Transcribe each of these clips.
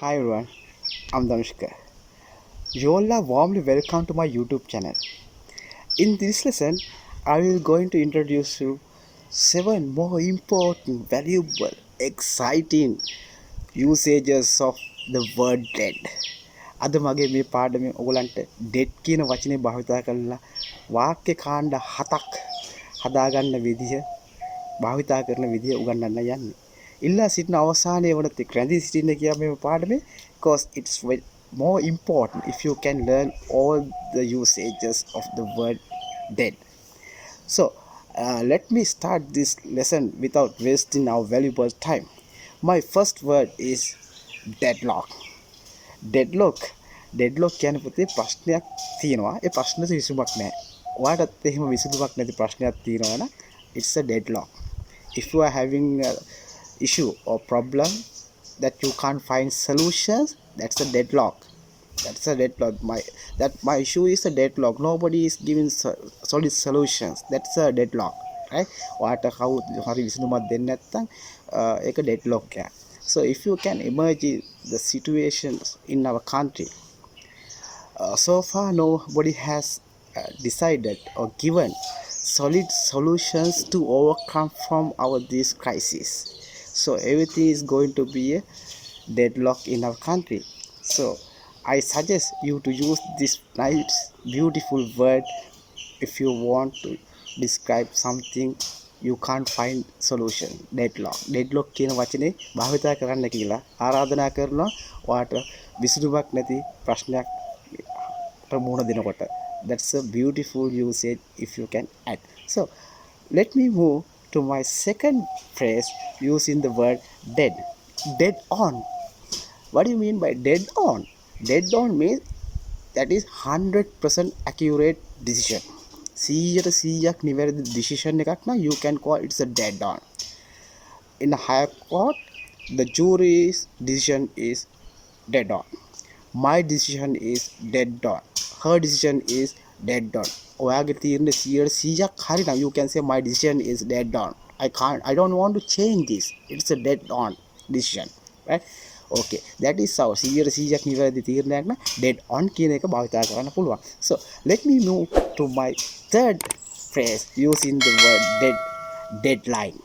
Hi everyone, I'm Danushka. You all are warmly welcome to my YouTube channel. In this lesson, I will going to introduce you 7 more important, valuable, exciting usages of the word dead. අද මගේ මේ පාඩමේ ඔයගලන්ට dead කියන වචනේ භාවිතා කරලා වාක්‍ය කාණ්ඩ 7ක් හදාගන්න විදිහ භාවිතා කරන විදිහ උගන්වන්න යන්නේ. ඉල්ලා සිටින අවසානයේ වනත් රැඳී සිටින්න කියා මේ පාඩමේ because it's more important if you can learn all the usages of the word dead. So let me start this lesson without wasting our valuable time. My first word is deadlock. Deadlock කියන්නේ පුතේ ප්‍රශ්නයක් තියෙනවා. ඒ ප්‍රශ්නෙට විසඳුමක් නැහැ. ඔයාලටත් එහෙම විසඳුමක් නැති ප්‍රශ්නයක් තියෙනවා නම් it's a deadlock. If you are having an issue or problem that you can't find solutions, that's a deadlock. My issue is a deadlock. Nobody is giving solid solutions. That's a deadlock, right? ඔයාට කවුරුත් හරි විසඳුමක් දෙන්නේ නැත්නම් ඒක deadlock එකක්. So if you can imagine the situations in our country, so far nobody has decided or given solid solutions to overcome from this crisis. So everything is going to be a deadlock in our country. So I suggest you to use this nice beautiful word if you want to describe something you can't find solution. Deadlock කියන වචනේ භාවිතා කරන්න කියලා ආරාධනා කරනවා ඔයාට විසඳුමක් නැති ප්‍රශ්නයක් මුහුණ දෙනකොට. That's a beautiful usage if you can add. So let me move to my second phrase using the word dead. Dead on. What do you mean by dead on? Dead on means that is 100% accurate decision. 100% නිවැරදි decision එකක් නම් you can call it's a dead on. In a higher court, the jury's decision is dead on. My decision is dead on. Her decision is dead on. ඔයාගේ තීරණය 100% හරි නම් you can say my decision is dead on. I don't want to change this. It's a dead on decision, right? Okay, that is how 100% නිවැරදි තීරණයක් නම් dead on කියන එක භාවිතා කරන්න පුළුවන්. So let me move to my third phrase using the word deadline.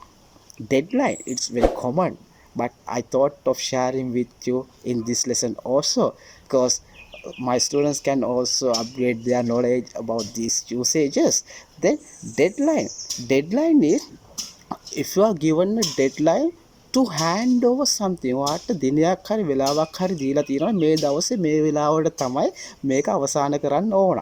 Deadline, it's very common, but I thought of sharing with you in this lesson also because my students can also upgrade their knowledge about these usages. Then deadline is if you are given a deadline to hand over something, ඔයාට දිනයක් හරි වෙලාවක් හරි දීලා තියෙනවා මේ දවසේ මේ වෙලාවට තමයි මේක අවසන් කරන්න ඕන.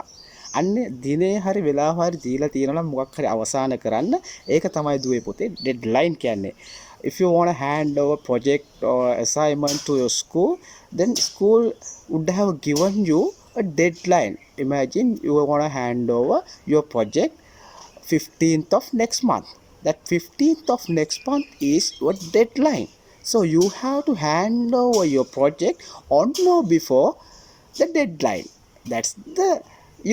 අන්නේ දිනේ හරි වෙලාව හරි දීලා තියෙනවා නම් මොකක් හරි අවසන් කරන්න ඒක තමයි දුවේ පුතේ deadline කියන්නේ. If you want to hand over project or assignment to your school, then school would have given you a deadline. Imagine you want to hand over your project 15th of next month. That 15th of next month is your deadline. So you have to hand over your project on or before the deadline. That's the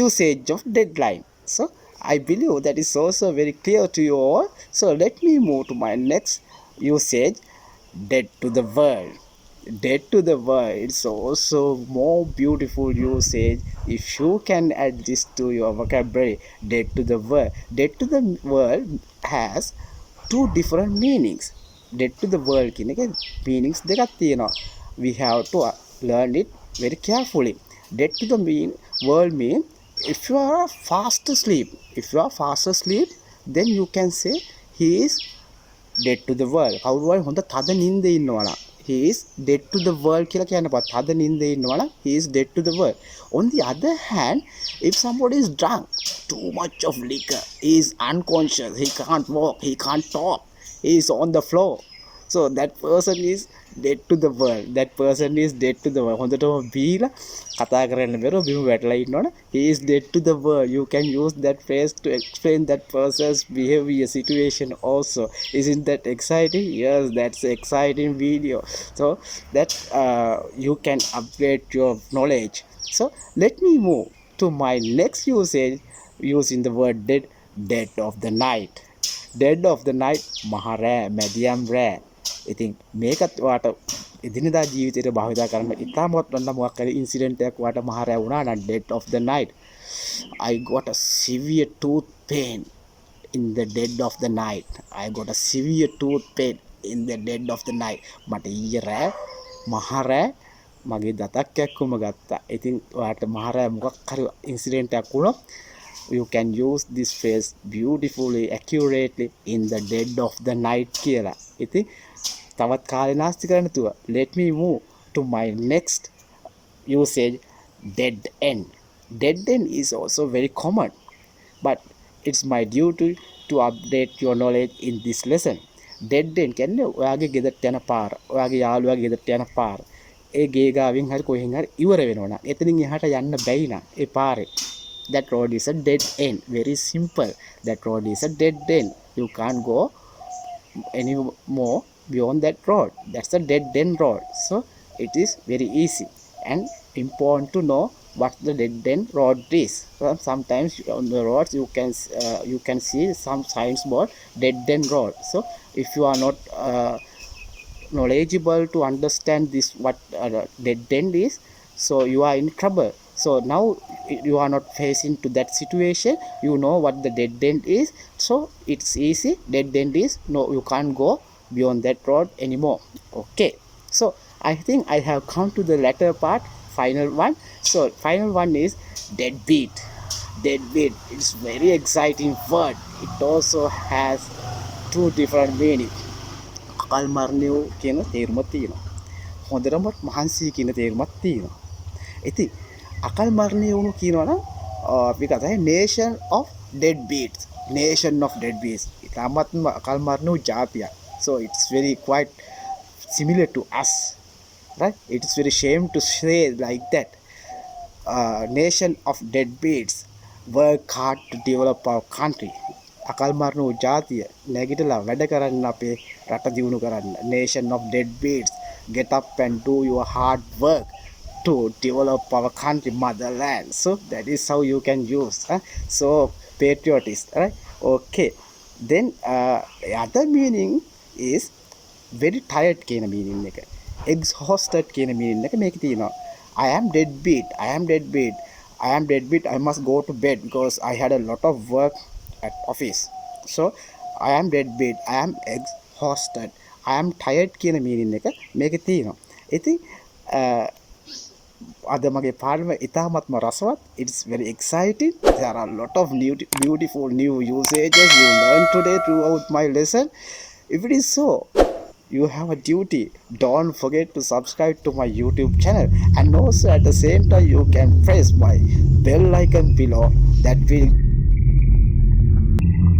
usage of deadline. So I believe that is also very clear to you all. So let me move to my next usage, dead to the world. Dead to the world, it's also more beautiful usage if you can add this to your vocabulary. Dead to the world. Dead to the world has two different meanings. Dead to the world කියන එක meanings දෙකක් තියෙනවා. We have to learn it very carefully. Dead to the world mean if you are fast asleep. If you are fast asleep, then you can say he is dead to the world. කවුරු හරි හොඳ තද නිින්දේ ඉන්නවා නම් he is dead to the world කියලා කියන්න බෑ. තද නිින්දේ ඉන්නවා නම් he is dead to the world. On the other hand, if somebody is drunk, too much of liquor, he is unconscious, he can't walk, he can't talk, he is on the floor. So that person is dead to the world. That person is dead to the world. හොඳටම බීලා කතා කරන්න බැරුව බිම වැටලා ඉන්නවනේ he is dead to the world. You can use that phrase to explain that person's behavior situation also. Isn't that exciting? Yes, that's exciting video. So that you can upgrade your knowledge. So let me move to my next usage using the word dead of the night. Dead of the night මහ රෑ මැදියම් රෑ. ඉතින් මේකත් ඔයාට එදිනදා ජීවිතේට භාවිතා කරන්න ඉතාමත් වන්න මොකක් හරි ඉන්සිඩන්ට් එකක් වාට මහරෑ වුණා නම් dead of the night. I got a severe tooth pain in the dead of the night. I got a severe tooth pain in the dead of the night. මට ඊයේ රෑ මහරෑ මගේ දතක් කැක්කුම ගත්තා. ඉතින් ඔයාට මහරෑ මොකක් හරි ඉන්සිඩන්ට් එකක් වුණොත් you can use this phrase beautifully accurately in the dead of the night කියලා. ඉතින් තවත් කාලේ නාස්ති කරන්න නැතුව let me move to my next usage, dead end. Dead end is also very common, but it's my duty to update your knowledge in this lesson. Dead end කියන්නේ ඔයාගේ ගෙදරට යන පාර, ඔයාගේ යාළුවාගේ ගෙදරට යන පාර. ඒ ගේ ගාවින් හරි කොහෙන් හරි ඉවර වෙනවා නම් එතනින් එහාට යන්න බැයි නම් ඒ පාරේ, that road is a dead end. Very simple. That road is a dead end. You can't go any more beyond that road. That's a dead end road. So it is very easy and important to know what the dead end road is. Sometimes on the roads you can see some signs about dead end road. So if you are not knowledgeable to understand this what dead end is, so you are in trouble. So now you are not facing to that situation, you know what the dead end is, so it's easy. Dead end is no, you can't go beyond that road anymore. Okay, so I think I have come to the latter part, final one. So final one is deadbeat. Deadbeat is very exciting word. It also has two different meanings. අකල් මරණය කියන තේරුමක් තියෙනවා, හොඳටම මහන්සි කියන තේරුමක් තියෙනවා. ඉතින් අකල් මරණය වුණු කියනවනම් අපි කතාවේ nation of deadbeats. Nation of deadbeats ඉතාමත්ම අකල් මරණ වූ ජාතියක්. So it's very quite similar to us, right? It's very shame to say like that. Nation of deadbeats work hard to develop our country. අකල් මරණ වූ ජාතිය නැගිටලා වැඩ කරන්න අපේ රට දියුණු කරන්න. Nation of deadbeats, get up and do your hard work to develop our country, motherland. So that is how you can use. So patriotist, right? Okay. Then other meaning is very tired කියන meaning එක. Exhausted කියන meaning එක මේකේ තියෙනවා. I am deadbeat. I am deadbeat. I am deadbeat. I must go to bed because I had a lot of work at office. So I am deadbeat. I am exhausted. I am tired කියන meaning එක මේකේ තියෙනවා. ඉතින් අද මගේ පාඩම ඉතාමත්ම රසවත්. It's very exciting. There are a lot of new beautiful new usages you learn today throughout my lesson. If it is so, you have a duty. Don't forget to subscribe to my YouTube channel, and also at the same time you can press my bell icon below. That will